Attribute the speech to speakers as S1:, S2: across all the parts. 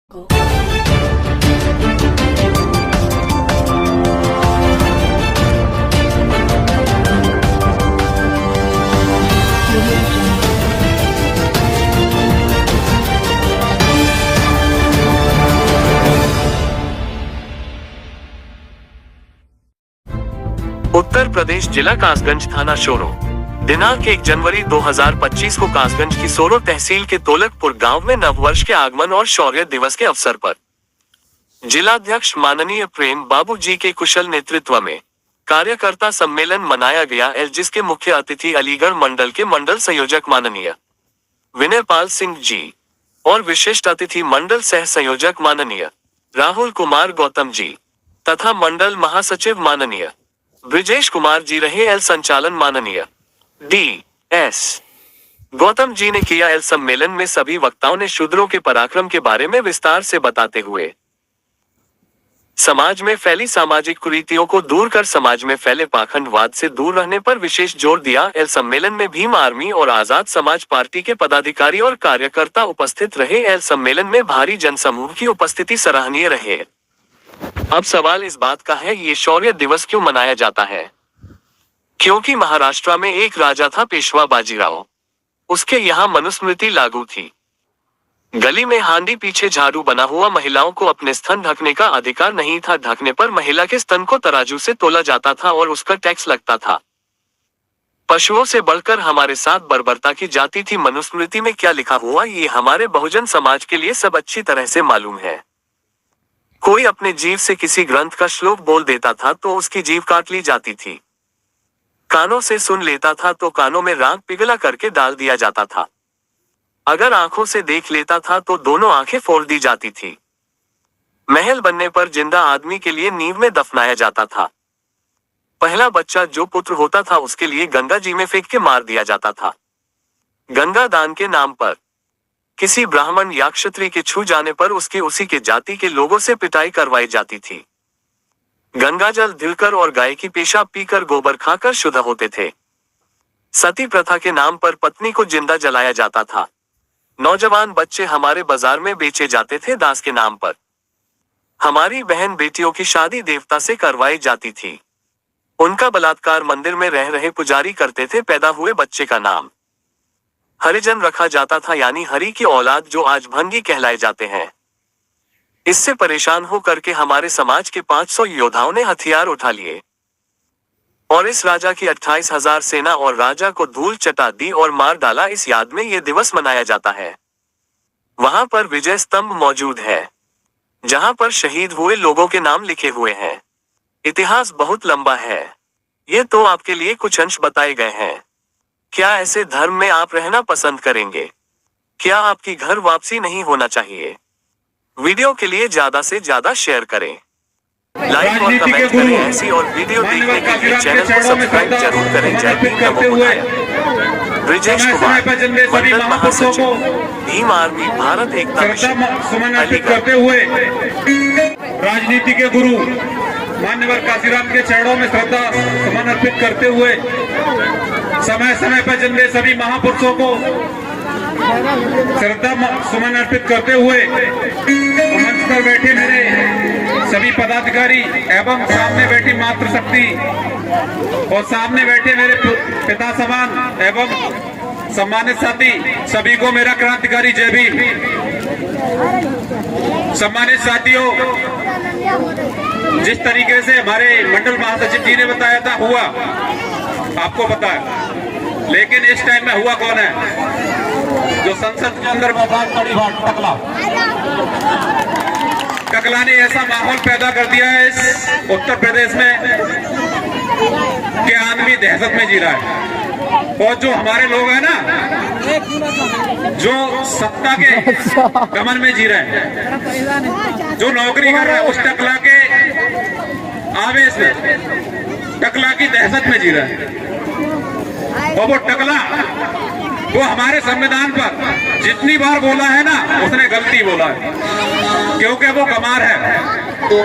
S1: को
S2: उत्तर प्रदेश जिला कासगंज थाना शोरो दिनांक 1 जनवरी 2025 को कासगंज की सोरो तहसील के तोलकपुर गांव में नववर्ष के आगमन और शौर्य दिवस के अवसर पर जिलाध्यक्ष माननीय प्रेम बाबू जी के कुशल नेतृत्व में कार्यकर्ता सम्मेलन मनाया गया जिसके मुख्य अतिथि अलीगढ़ मंडल के मंडल संयोजक माननीय विनय पाल सिंह जी और विशिष्ट अतिथि मंडल सह संयोजक माननीय राहुल कुमार गौतम जी तथा मंडल महासचिव माननीय ब्रिजेश कुमार जी रहे। संचालन माननीय डी.एस. गौतम जी ने किया। सम्मेलन में सभी वक्ताओं ने शूद्रों के पराक्रम के बारे में विस्तार से बताते हुए समाज में फैली सामाजिक कुरीतियों को दूर कर समाज में फैले पाखंडवाद से दूर रहने पर विशेष जोर दिया। सम्मेलन में भीम आर्मी और आजाद समाज पार्टी के पदाधिकारी और कार्यकर्ता उपस्थित रहे। सम्मेलन में भारी जनसमूह की उपस्थिति सराहनीय रहे। अब सवाल इस बात का है, ये शौर्य दिवस क्यों मनाया जाता है? क्योंकि महाराष्ट्र में एक राजा था पेशवा बाजीराव। उसके यहाँ मनुस्मृति लागू थी। गली में हांडी पीछे झाड़ू बना हुआ महिलाओं को अपने स्तन ढकने का अधिकार नहीं था। ढकने पर महिला के स्तन को तराजू से तोला जाता था और उसका टैक्स लगता था। पशुओं से बढ़कर हमारे साथ बर्बरता की जाती थी। मनुस्मृति में क्या लिखा हुआ ये हमारे बहुजन समाज के लिए सब अच्छी तरह से मालूम है। कोई अपने जीव से किसी ग्रंथ का श्लोक बोल देता था तो उसकी जीभ काट ली जाती थी। कानों से सुन लेता था तो कानों में राख पिघला करके डाल दिया जाता था। अगर आंखों से देख लेता था तो दोनों आंखें फोड़ दी जाती थी। महल बनने पर जिंदा आदमी के लिए नींव में दफनाया जाता था। पहला बच्चा जो पुत्र होता था उसके लिए गंगा जी में फेंक के मार दिया जाता था। गंगा दान के नाम पर किसी ब्राह्मण या क्षत्रिय के छू जाने पर उसकी उसी के जाति के लोगों से पिटाई करवाई जाती थी। गंगा जल ढिलकर और गाय की पेशाब पीकर गोबर खाकर शुद्ध होते थे। सती प्रथा के नाम पर पत्नी को जिंदा जलाया जाता था। नौजवान बच्चे हमारे बाजार में बेचे जाते थे दास के नाम पर। हमारी बहन बेटियों की शादी देवता से करवाई जाती थी। उनका बलात्कार मंदिर में रह रहे पुजारी करते थे। पैदा हुए बच्चे का नाम हरिजन रखा जाता था, यानी हरि की औलाद, जो आज भंगी कहलाए जाते हैं। इससे परेशान होकर के हमारे समाज के 500 योद्धाओं ने हथियार उठा लिए और इस राजा की 28,000 सेना और राजा को धूल चटा दी और मार डाला। इस याद में ये दिवस मनाया जाता है। वहां पर विजय स्तंभ मौजूद है जहां पर शहीद हुए लोगों के नाम लिखे हुए हैं। इतिहास बहुत लंबा है। ये तो आपके लिए कुछ अंश बताए गए हैं। क्या ऐसे धर्म में आप रहना पसंद करेंगे? क्या आपकी घर वापसी नहीं होना चाहिए? वीडियो के लिए ज्यादा से ज्यादा शेयर करें, लाइक और कमेंट करें। ऐसी और वीडियो देखने के लिए चैनल को सब्सक्राइब जरूर करें। जय भीम नमो बुद्धाय। ब्रिजेश कुमार, मंडल महासचिव, भीम आर्मी, भारत एकता मिशन,
S3: करते हुए राजनीति के गुरु मान्यवर काशीराम के चरणों में श्रद्धा सुमन अर्पित करते हुए समय समय पर जन्मे सभी महापुरुषों को श्रद्धा सुमन अर्पित करते हुए मंच पर बैठे मेरे सभी पदाधिकारी एवं सामने बैठी मातृशक्ति और सामने बैठे मेरे पिता समान एवं सम्मानित साथी, सभी को मेरा क्रांतिकारी जय भीम। सम्मानित साथियों, जिस तरीके से हमारे मंडल महासचिव जी ने बताया था हुआ आपको पता है, लेकिन इस टाइम में हुआ कौन है? जो संसद के अंदर टकला टकला ने ऐसा माहौल पैदा कर दिया है इस उत्तर प्रदेश में कि आदमी दहशत में जी रहा है। और जो हमारे लोग हैं ना, जो सत्ता के गमन में जी रहे हैं, जो नौकरी कर रहे हैं, उस टकला के आवेश में, टकला की दहशत में जी रहा है। और वो टकला वो हमारे संविधान पर जितनी बार बोला है ना, उसने गलती बोला है, क्योंकि वो गमार है।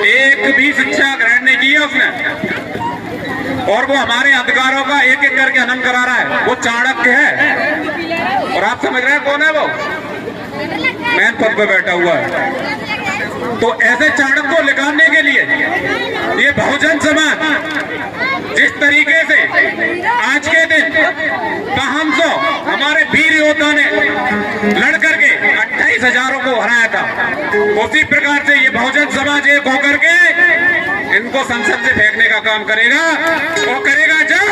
S3: एक भी शिक्षा ग्रहण नहीं की है उसने, और वो हमारे अधिकारों का एक एक करके हनन करा रहा है। वो चाणक्य है। और आप समझ रहे हैं कौन है वो? मैन पद पर बैठा हुआ है। तो ऐसे चाणक्य को निकालने के लिए ये बहुजन समाज जिस तरीके से आज के दिन का हमारे वीर योद्धा ने लड़ करके 28,000 को हराया था, उसी प्रकार से ये बहुजन समाज एक होकर के इनको संसद से फेंकने का काम करेगा। वो करेगा जब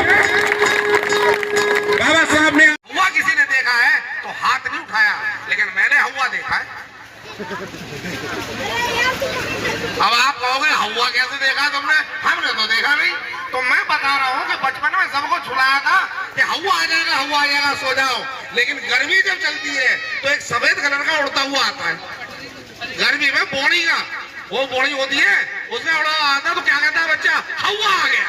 S3: बाबा साहब ने
S1: हुआ किसी ने देखा है तो हाथ नहीं उठाया, लेकिन मैंने हुआ देखा है। अब आप कहोगे हुआ कैसे देखा तुमने? हमने तो देखा नहीं। तो मैं बता रहा हूँ कि बचपन में सबको छुलाया था कि हुआ आ जाएगा सो जाओ, लेकिन गर्मी जब चलती है तो एक सफेद कलर का उड़ता हुआ आता है। गर्मी में बोनी का वो बोनी होती है, उसमें उड़ा आता तो क्या कहता है बच्चा? हुआ आ गया।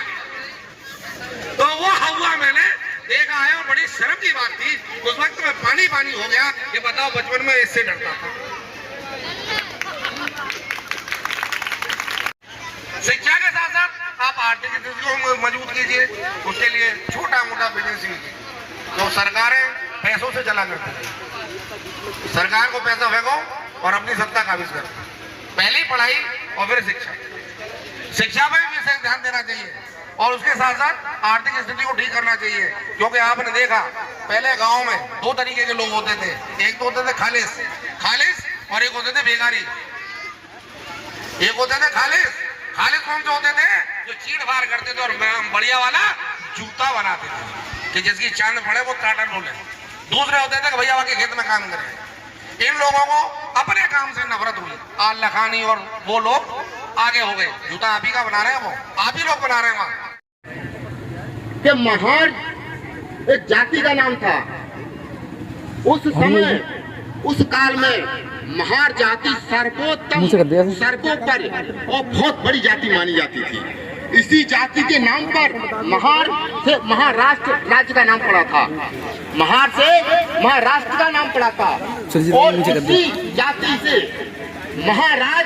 S1: तो वो हुआ मैंने देखा है और बड़ी शर्म की बात थी। उस वक्त में पानी पानी हो गया। ये बताओ बचपन में इससे डरता था। शिक्षा के साथ साथ आप आर्थिक स्थिति को मजबूत कीजिए, उसके लिए छोटा मोटा बिजनेस कीजिए। तो सरकारें पैसों से चला करती है, सरकार को पैसा फेंको और अपनी सत्ता काबिज करो। पहले पढ़ाई और फिर शिक्षा, शिक्षा पर भी विशेष ध्यान देना चाहिए और उसके साथ साथ आर्थिक स्थिति को ठीक करना चाहिए। क्योंकि आपने देखा पहले गांव में दो तरीके के लोग होते थे, एक तो होते थे खालिस और एक होते थे बेगारी। एक होते थे खालिस कौन से होते थे? जो चीड़ फाड़ करते थे और बढ़िया वाला जूता बनाते थे कि जिसकी चांद पड़े वो टाटा बोले। दूसरे होते थे कि भैया वहां के खेत में काम करें। इन लोगों को अपने काम से नफरत हुई। आल्ला खानी और वो लोग आगे हो गए। जूता आप ही का बना रहे हैं, वो आप ही लोग बना रहे हैं वहां।
S4: कि महार एक जाति का नाम था। उस समय उस काल में महार जाति सर्वोत्तम, सर्वोपरि और बहुत बड़ी जाति मानी जाती थी। इसी जाति के नाम पर महार से महाराष्ट्र राज्य का नाम पड़ा था। महार से महाराष्ट्र का नाम पड़ा था। और इसी जाति से महाराज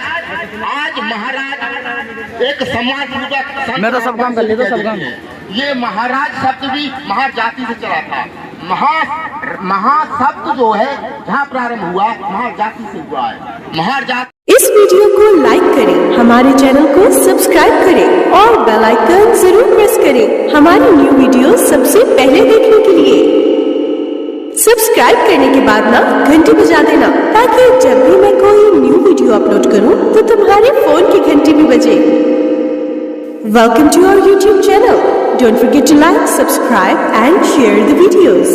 S4: आज महाराज एक समाज मैं तो सब काम कर लेता सब काम। ये महाराज शब्द भी महार जाति से चला था। महा शब्द जो है जहाँ प्रारंभ हुआ महार जाति से हुआ है। महार जाति।
S5: इस वीडियो को लाइक करें, हमारे चैनल को सब्सक्राइब करें और बेल आइकन जरूर प्रेस करें हमारी न्यू वीडियो सबसे पहले देखने के लिए। सब्सक्राइब करने के बाद ना घंटी बजा देना, ताकि जब भी मैं कोई न्यू वीडियो अपलोड करूं तो तुम्हारे फोन की घंटी भी बजे। Welcome to our YouTube channel. Don't forget to like, subscribe and share the videos.